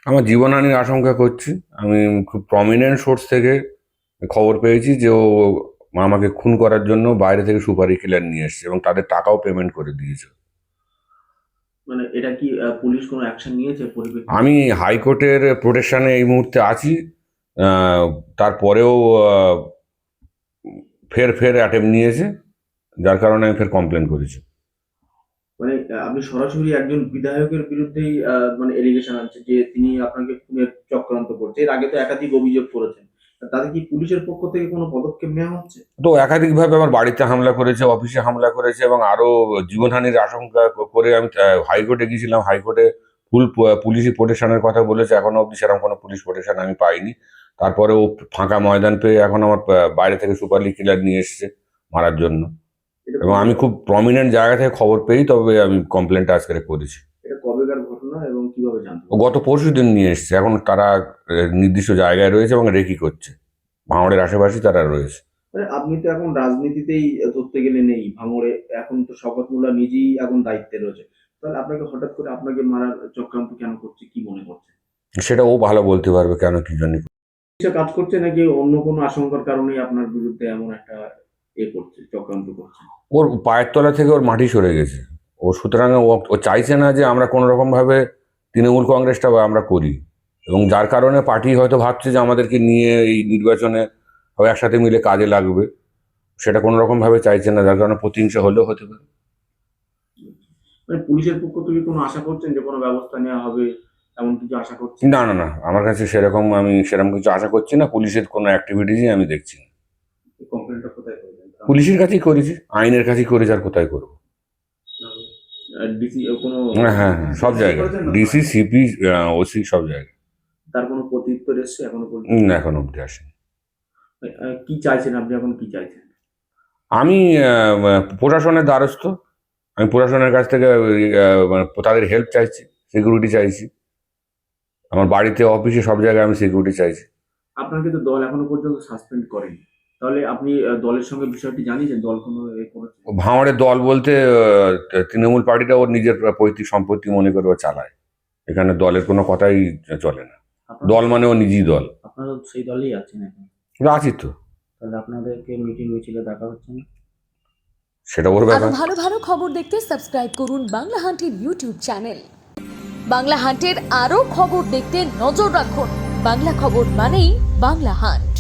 আমার জীবনহানির আশঙ্কা করছি। আমি খুব প্রমিনেন্ট সোর্স থেকে খবর পেয়েছি যে ও আমাকে খুন করার জন্য বাইরে থেকে সুপারি কিলার নিয়ে এসছে এবং তাদের টাকাও পেমেন্ট করে দিয়েছে। মানে এটা কি পুলিশ কোনো অ্যাকশন নিয়েছে পরিপ্রেক্ষিতে? আমি হাইকোর্টের প্রোটেকশনে এই মুহূর্তে আছি। তারপরেও ফের ফের অ্যাটেম্প নিয়েছে, যার কারণে আমি ফের কমপ্লেন করেছি। মানে আপনি সরাসরি একজন বিধায়কের বিরুদ্ধেই মানে এলিগেশন আনছেন যে তিনি আপনাকে খুনের চক্রান্ত করছে। এর আগে তো একাধিক অভিযোগ করেছেন। তাতে কি পুলিশের পক্ষ থেকে কোনো পদক্ষেপ নেওয়া হচ্ছে? তো একাধিকভাবে আমার বাড়িতে হামলা করেছে, অফিসে হামলা করেছে এবং আরো জীবনহানির আশঙ্কা করে আমি হাইকোর্টে গিয়েছিলাম। হাইকোর্টে ফুল পুলিশি প্রোটেকশনের কথা বলেছে। এখনো অব্দি সেরকম কোনো পুলিশ প্রোটেকশন আমি পাইনি। তারপরেও ফাঁকা ময়দান পেয়ে এখন আমার বাইরে থেকে সুপার লিগ কিলার নিয়ে এসছে মারার জন্য। এটা এবং কবে আমি খুব প্রমিনেন্ট জায়গা থেকে খবর পেয়েই তবে আমি কমপ্লেনটা আজকে করেছি। এটা কবেকার ঘটনা এবং কিভাবে জানতে ও পারলেন? গত পরশুদিন নিয়ে এসছে। এখন তারা নির্দিষ্ট জায়গায় রয়েছে এবং রেকি করছে। ভাঙড়ের আশেপাশেই তারা রয়েছে। মানে আপনি তো এখন রাজনীতিতেই ধরতে গেলে নেই ভাঙড়ে। এখন তো শওকত মোল্লা নিজেই এখন দায়িত্বে রয়েছে। তাহলে আপনাকে হঠাৎ করে আপনাকে মারার চক্রান্ত কেন করছে? কি মনে করছেন? সেটা ও ভালো বলতে পারবে কেন কি জন্য। সে কাজ করছে নাকি অন্য কোনো আশঙ্কার কারণেই আপনার বিরুদ্ধে এমন একটা করছে, চক্রান্ত করছে? ওর পায়ের তলা থেকে ওর মাটি সরে গেছে। ও সুতরাং ও চাইছে না যে আমরা কোনো রকমভাবে তৃণমূল কংগ্রেসটা আমরা করি, এবং যার কারণে পার্টি হয়তো ভাবছে যে আমাদেরকে নিয়ে এই নির্বাচনে সবাই একসাথে মিলে কাজে লাগবে। সেটা কোনো রকমভাবে চাইছে না, যার কারণে প্রতিহিংসা হলেও হতে পারে। মানে পুলিশের পক্ষ থেকে কোনো আশা করছেন যে কোনো ব্যবস্থা নেওয়া হবে, এমন কিছু আশা করছেন? না না না, আমার কাছে সেরকম কিছু আশা করছি না। পুলিশের কোনো অ্যাক্টিভিটিসই আমি দেখছি না। এই কমপ্লেনটা কোথায় করবেন? পুলিশের কাছেই করেছি, আইনের কাছেই করেছি, আর কোথায় করবো। ডিসি কোনো হ্যাঁ হ্যাঁ হ্যাঁ, সব জায়গায় ডিসি, সিপি, ওসি, সব জায়গায়। তার কোনো প্রত্যুত্তর এসছে এখনো পর্যন্ত? এখন অব্দি আসেনি। কি চাইছেন আপনি এখন কি চাইছেন? আমি প্রশাসনের দ্বারস্থ। আমি প্রশাসনের কাছ থেকে মানে তাদের হেল্প চাইছি, সিকিউরিটি চাইছি। আমার বাড়িতে, অফিসে, সব জায়গায় আমি সিকিউরিটি চাইছি। আপনাকে তো দল এখনো পর্যন্ত সাসপেন্ড করেনি। তাহলে আপনি দলের সঙ্গে বিষয়টি জানিয়েছেন? দল কোনো করেছে? ভাঙড়ের দল বলতে তৃণমূল পার্টিটা ওর নিজের পৈতৃক সম্পত্তি মনে করে ও চালায়। এখানে দলের কোনো কথাই চলে না। দল মানে ও নিজেই দল। আপনারা সেই দলেই আছেন এখন? কিন্তু আছি তো। তাহলে আপনাদেরকে মিটিং মিছিলে দেখা হচ্ছে না? সেটা ওর আরো ব্যাপার। ভালো ভালো খবর দেখতে সাবস্ক্রাইব করুন বাংলা হান্টের ইউটিউব চ্যানেল। বাংলা হান্টের আরো খবর দেখতে নজর রাখুন। বাংলা খবর মানেই বাংলা হান্ট।